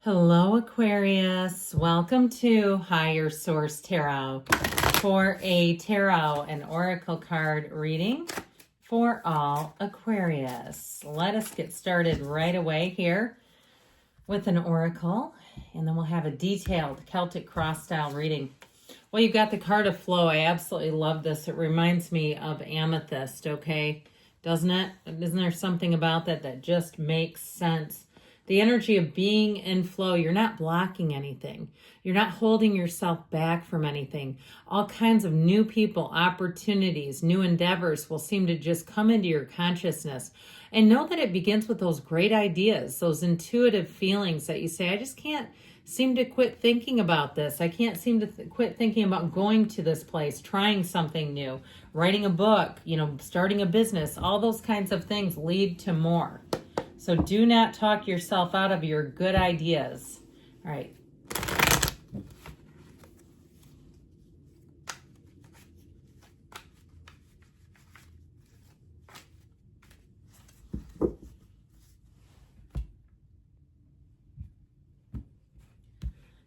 Hello, Aquarius. Welcome to Higher Source Tarot for a tarot and oracle card reading for all Aquarius. Let us get started right away here with an oracle, and then we'll have a detailed Celtic cross style reading. Well, you've got the card of flow. I absolutely love this. It reminds me of amethyst, okay? Doesn't it? Isn't there something about that just makes sense? The energy of being in flow, you're not blocking anything. You're not holding yourself back from anything. All kinds of new people, opportunities, new endeavors will seem to just come into your consciousness. And know that it begins with those great ideas, those intuitive feelings that you say, I just can't seem to quit thinking about this. I can't seem to quit thinking about going to this place, trying something new, writing a book, starting a business. All those kinds of things lead to more. So do not talk yourself out of your good ideas. All right.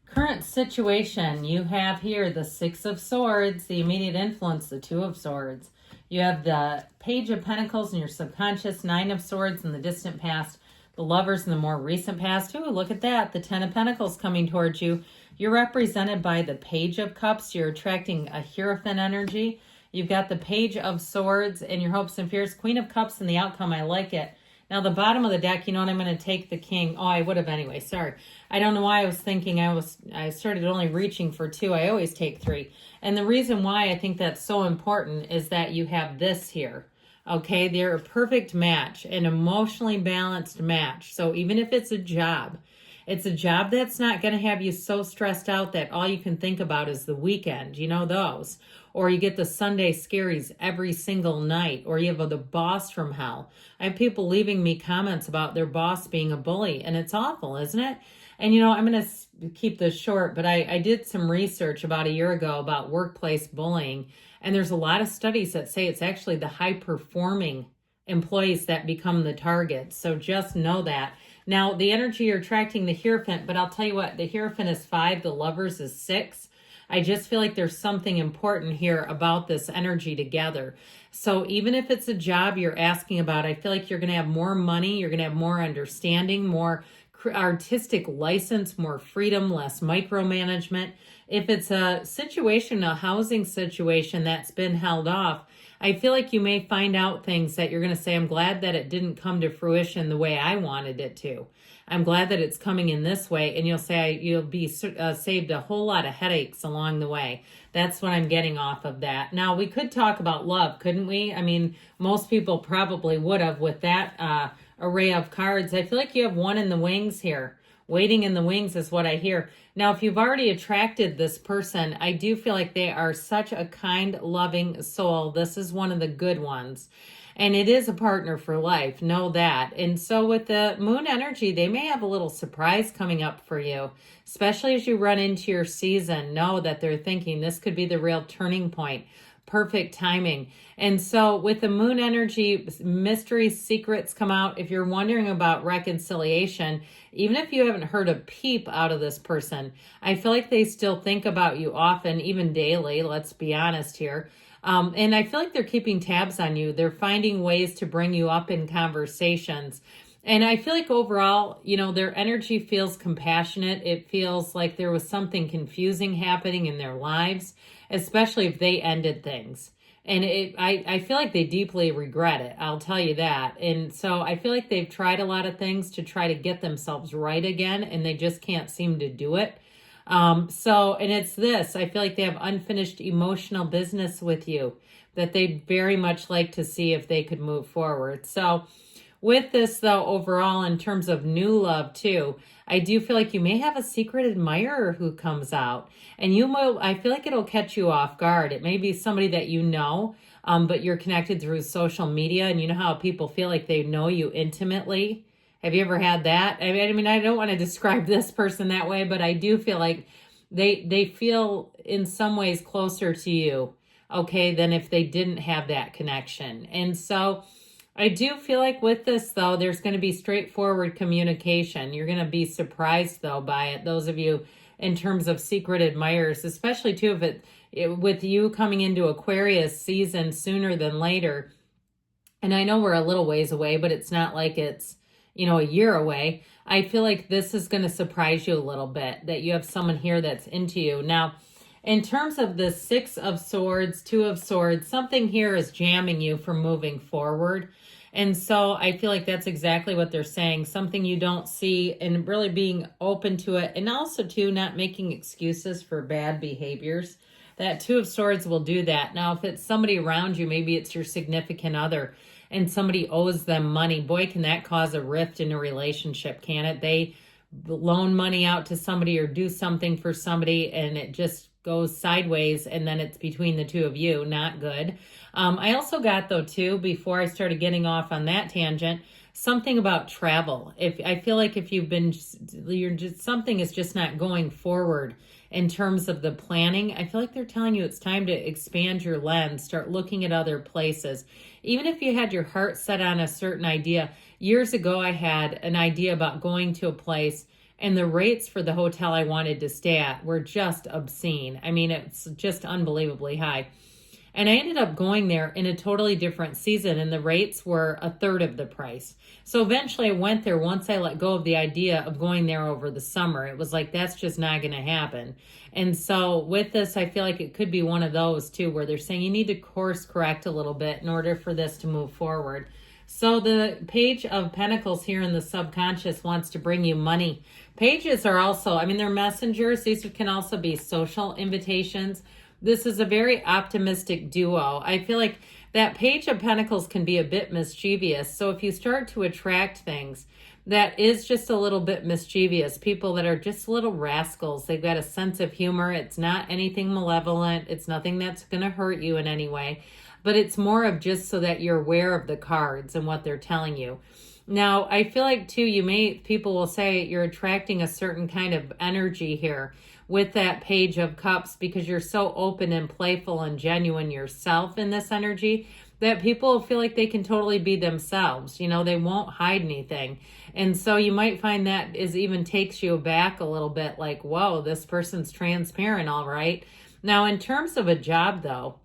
Current situation, you have here the Six of Swords, the immediate influence, the Two of Swords. You have the Page of Pentacles in your subconscious, Nine of Swords in the distant past, the Lovers in the more recent past. Ooh, look at that, the Ten of Pentacles coming towards you. You're represented by the Page of Cups. You're attracting a Hierophant energy. You've got the Page of Swords and your hopes and fears, Queen of Cups in the outcome. I like it. Now, the bottom of the deck, you know what, I'm going to take the King. Oh, I would have anyway. Sorry. I don't know why I was thinking I started only reaching for two. I always take three. And the reason why I think that's so important is that you have this here. Okay, they're a perfect match, an emotionally balanced match. So even if it's a job that's not going to have you so stressed out that all you can think about is the weekend. You know those. Or you get the Sunday scaries every single night. Or you have the boss from hell. I have people leaving me comments about their boss being a bully. And it's awful, isn't it? And I'm going to keep this short, but I did some research about a year ago about workplace bullying. And there's a lot of studies that say it's actually the high-performing employees that become the targets. So just know that. Now, the energy you're attracting, the Hierophant, but I'll tell you what, the Hierophant is 5, the Lovers is 6. I just feel like there's something important here about this energy together. So even if it's a job you're asking about, I feel like you're going to have more money, you're going to have more understanding, more artistic license, more freedom, less micromanagement. If it's a situation, a housing situation that's been held off, I feel like you may find out things that you're going to say, I'm glad that it didn't come to fruition the way I wanted it to. I'm glad that it's coming in this way. And you'll say you'll be saved a whole lot of headaches along the way. That's what I'm getting off of that. Now, we could talk about love, couldn't we? I mean, most people probably would have with that array of cards. I feel like you have one in the wings here. Waiting in the wings is what I hear. Now, if you've already attracted this person, I do feel like they are such a kind, loving soul. This is one of the good ones. And it is a partner for life. Know that. And so with the moon energy, they may have a little surprise coming up for you, especially as you run into your season. Know that they're thinking this could be the real turning point. Perfect timing. And so with the moon energy, mystery secrets come out. If you're wondering about reconciliation, even if you haven't heard a peep out of this person, I feel like they still think about you often, even daily. Let's be honest here. And I feel like they're keeping tabs on you. They're finding ways to bring you up in conversations. And I feel like overall, their energy feels compassionate. It feels like there was something confusing happening in their lives, especially if they ended things. And I feel like they deeply regret it. I'll tell you that. And so I feel like they've tried a lot of things to try to get themselves right again, and they just can't seem to do it. And it's this, I feel like they have unfinished emotional business with you that they'd very much like to see if they could move forward. So with this though, overall, in terms of new love too, I do feel like you may have a secret admirer who comes out, and I feel like it'll catch you off guard. It may be somebody that but you're connected through social media, and you know how people feel like they know you intimately. Have you ever had that? I mean, I don't want to describe this person that way, but I do feel like they feel in some ways closer to you, okay, than if they didn't have that connection. And so I do feel like with this, though, there's going to be straightforward communication. You're going to be surprised, though, by it. Those of you in terms of secret admirers, especially, too, if with you coming into Aquarius season sooner than later. And I know we're a little ways away, but it's not like it's, a year away. I feel like this is going to surprise you a little bit, that you have someone here that's into you. Now, in terms of the Six of Swords, Two of Swords, something here is jamming you from moving forward. And so I feel like that's exactly what they're saying. Something you don't see, and really being open to it. And also, too, not making excuses for bad behaviors. That Two of Swords will do that. Now, if it's somebody around you, maybe it's your significant other, and somebody owes them money, boy, can that cause a rift in a relationship, can it? They loan money out to somebody or do something for somebody, and it just goes sideways, and then it's between the two of you. Not good. I also got, though, too, before I started getting off on that tangent, something about travel. If I feel like if something is just not going forward in terms of the planning, I feel like they're telling you it's time to expand your lens, start looking at other places. Even if you had your heart set on a certain idea. Years ago, I had an idea about going to a place, and the rates for the hotel I wanted to stay at were just obscene. I mean, it's just unbelievably high. And I ended up going there in a totally different season, and the rates were a third of the price. So eventually I went there once I let go of the idea of going there over the summer. It was like, that's just not going to happen. And so with this, I feel like it could be one of those too, where they're saying you need to course correct a little bit in order for this to move forward. So the Page of Pentacles here in the subconscious wants to bring you money. Pages are also, they're messengers. These can also be social invitations. This is a very optimistic duo. I feel like that Page of Pentacles can be a bit mischievous. So if you start to attract things that is just a little bit mischievous, people that are just little rascals, they've got a sense of humor. It's not anything malevolent. It's nothing that's going to hurt you in any way. But it's more of just so that you're aware of the cards and what they're telling you. Now, I feel like, too, people will say you're attracting a certain kind of energy here with that Page of Cups, because you're so open and playful and genuine yourself in this energy that people feel like they can totally be themselves. They won't hide anything. And so you might find that even takes you back a little bit, like, whoa, this person's transparent, all right. Now, in terms of a job, though,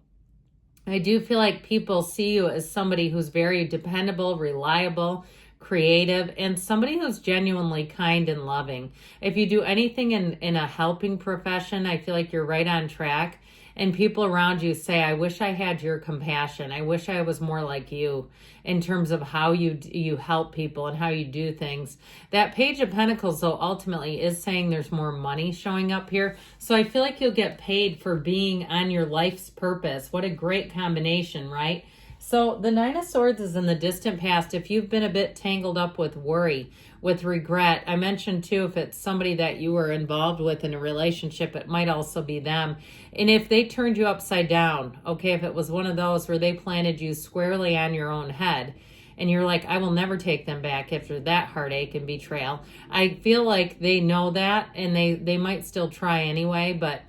I do feel like people see you as somebody who's very dependable, reliable, creative, and somebody who's genuinely kind and loving. If you do anything in a helping profession, I feel like you're right on track. And people around you say, I wish I had your compassion. I wish I was more like you in terms of how you help people and how you do things. That Page of Pentacles, though, ultimately is saying there's more money showing up here. So I feel like you'll get paid for being on your life's purpose. What a great combination, right? So the Nine of Swords is in the distant past. If you've been a bit tangled up with worry, with regret, I mentioned too, if it's somebody that you were involved with in a relationship, it might also be them. And if they turned you upside down, okay, if it was one of those where they planted you squarely on your own head, and you're like, I will never take them back after that heartache and betrayal. I feel like they know that, and they might still try anyway, but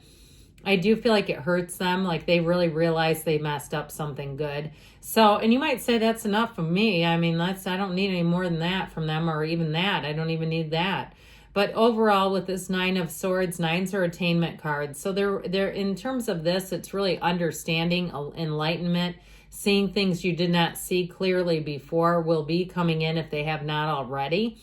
I do feel like it hurts them, like they really realize they messed up something good. So, and you might say that's enough from me. I don't need any more than that from them, or even that. I don't even need that. But overall, with this Nine of Swords, nines are attainment cards. So they're in terms of this, it's really understanding, enlightenment, seeing things you did not see clearly before will be coming in if they have not already.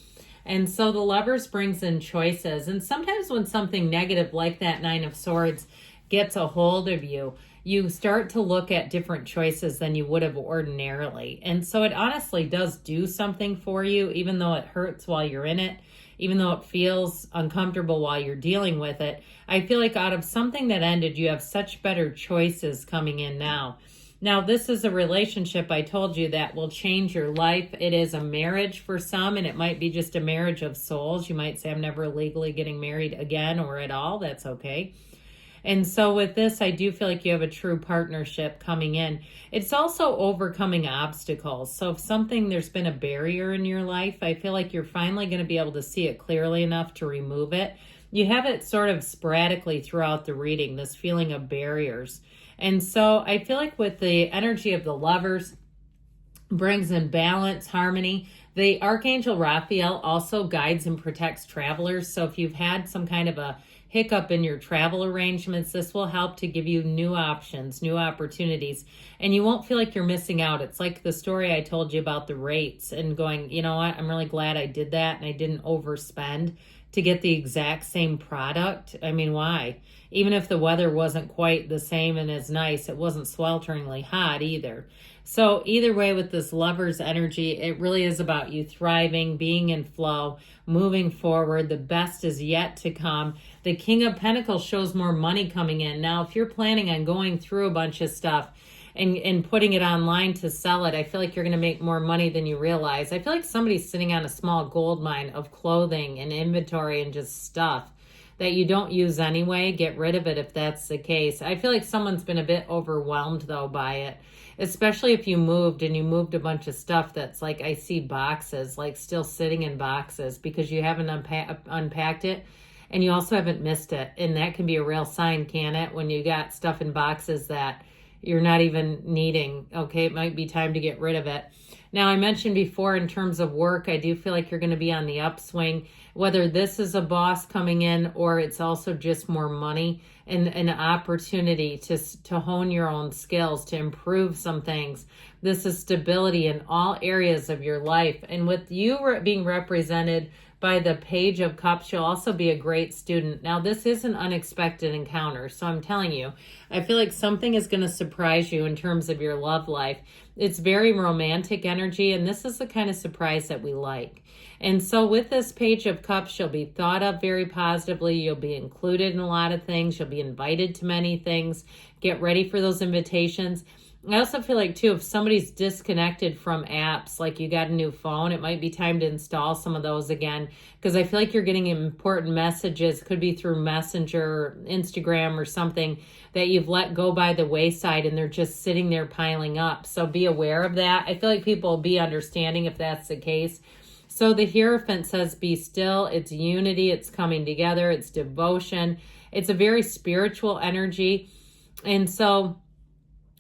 And so the Lovers brings in choices. And sometimes when something negative like that Nine of Swords gets a hold of you, you start to look at different choices than you would have ordinarily. And so it honestly does do something for you, even though it hurts while you're in it, even though it feels uncomfortable while you're dealing with it. I feel like out of something that ended, you have such better choices coming in now. Now, this is a relationship, I told you, that will change your life. It is a marriage for some, and it might be just a marriage of souls. You might say, I'm never legally getting married again or at all. That's okay. And so with this, I do feel like you have a true partnership coming in. It's also overcoming obstacles. So if there's been a barrier in your life, I feel like you're finally going to be able to see it clearly enough to remove it. You have it sort of sporadically throughout the reading, this feeling of barriers. And so I feel like with the energy of the Lovers, brings in balance, harmony. The Archangel Raphael also guides and protects travelers. So if you've had some kind of a hiccup in your travel arrangements, this will help to give you new options, new opportunities, and you won't feel like you're missing out. It's like the story I told you about the rates and going, you know what, I'm really glad I did that and I didn't overspend to get the exact same product. I mean, why? Even if the weather wasn't quite the same and as nice, it wasn't swelteringly hot either. So either way, with this Lover's energy, it really is about you thriving, being in flow, moving forward. The best is yet to come. The King of Pentacles shows more money coming in. Now, if you're planning on going through a bunch of stuff and putting it online to sell it, I feel like you're going to make more money than you realize. I feel like somebody's sitting on a small gold mine of clothing and inventory and just stuff that you don't use anyway. Get rid of it if that's the case. I feel like someone's been a bit overwhelmed, though, by it, especially if you moved and you moved a bunch of stuff that's like, I see boxes, like still sitting in boxes because you haven't unpacked it. And you also haven't missed it. And that can be a real sign, can it? When you got stuff in boxes that you're not even needing. Okay, it might be time to get rid of it. Now, I mentioned before in terms of work, I do feel like you're going to be on the upswing, whether this is a boss coming in or it's also just more money and an opportunity to hone your own skills, to improve some things. This is stability in all areas of your life. And with you being represented by the Page of Cups, you'll also be a great student. Now, this is an unexpected encounter, so I'm telling you, I feel like something is going to surprise you in terms of your love life. It's very romantic energy, and this is the kind of surprise that we like. And so with this Page of Cups, you'll be thought of very positively. You'll be included in a lot of things. You'll be invited to many things. Get ready for those invitations. I also feel like, too, if somebody's disconnected from apps, like you got a new phone, it might be time to install some of those again, because I feel like you're getting important messages, could be through Messenger, Instagram, or something that you've let go by the wayside, and they're just sitting there piling up. So be aware of that. I feel like people will be understanding if that's the case. So the Hierophant says, be still. It's unity. It's coming together. It's devotion. It's a very spiritual energy. And so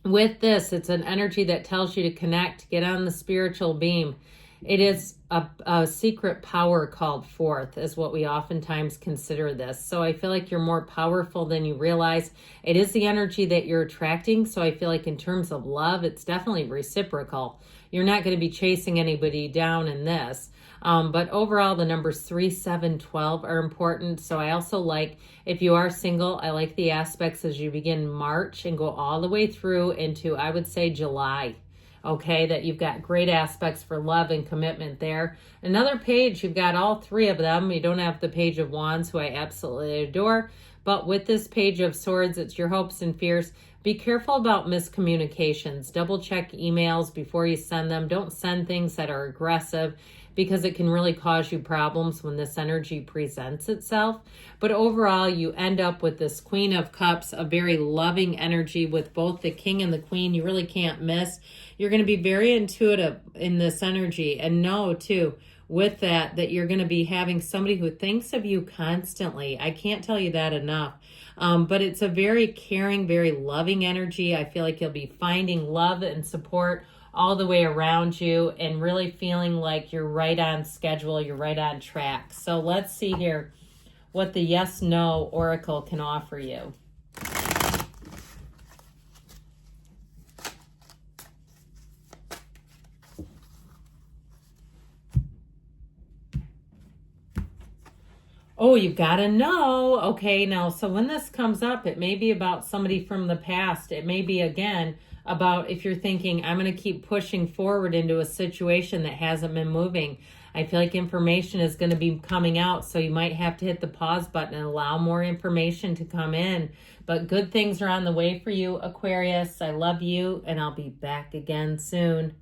with this, it's an energy that tells you to connect, get on the spiritual beam. It is a secret power called forth, is what we oftentimes consider this. So I feel like you're more powerful than you realize. It is the energy that you're attracting. So I feel like in terms of love, it's definitely reciprocal. You're not going to be chasing anybody down in this. But overall, the numbers 3, 7, 12 are important. So I also like, if you are single, I like the aspects as you begin March and go all the way through into, I would say, July. Okay, that you've got great aspects for love and commitment there. Another page, you've got all three of them. You don't have the Page of Wands, who I absolutely adore. But with this Page of Swords, it's your hopes and fears. Be careful about miscommunications. Double check emails before you send them. Don't send things that are aggressive, because it can really cause you problems when this energy presents itself. But overall, you end up with this Queen of Cups, a very loving energy with both the King and the Queen. You really can't miss. You're going to be very intuitive in this energy, and know, too, with that you're going to be having somebody who thinks of you constantly. I can't tell you that enough. But it's a very caring, very loving energy. I feel like you'll be finding love and support all the way around you and really feeling like you're right on schedule, you're right on track. So let's see here what the yes-no oracle can offer you. Oh, you've got to know. Okay, now, so when this comes up, it may be about somebody from the past. It may be, again, about if you're thinking, I'm going to keep pushing forward into a situation that hasn't been moving. I feel like information is going to be coming out, so you might have to hit the pause button and allow more information to come in. But good things are on the way for you, Aquarius. I love you, and I'll be back again soon.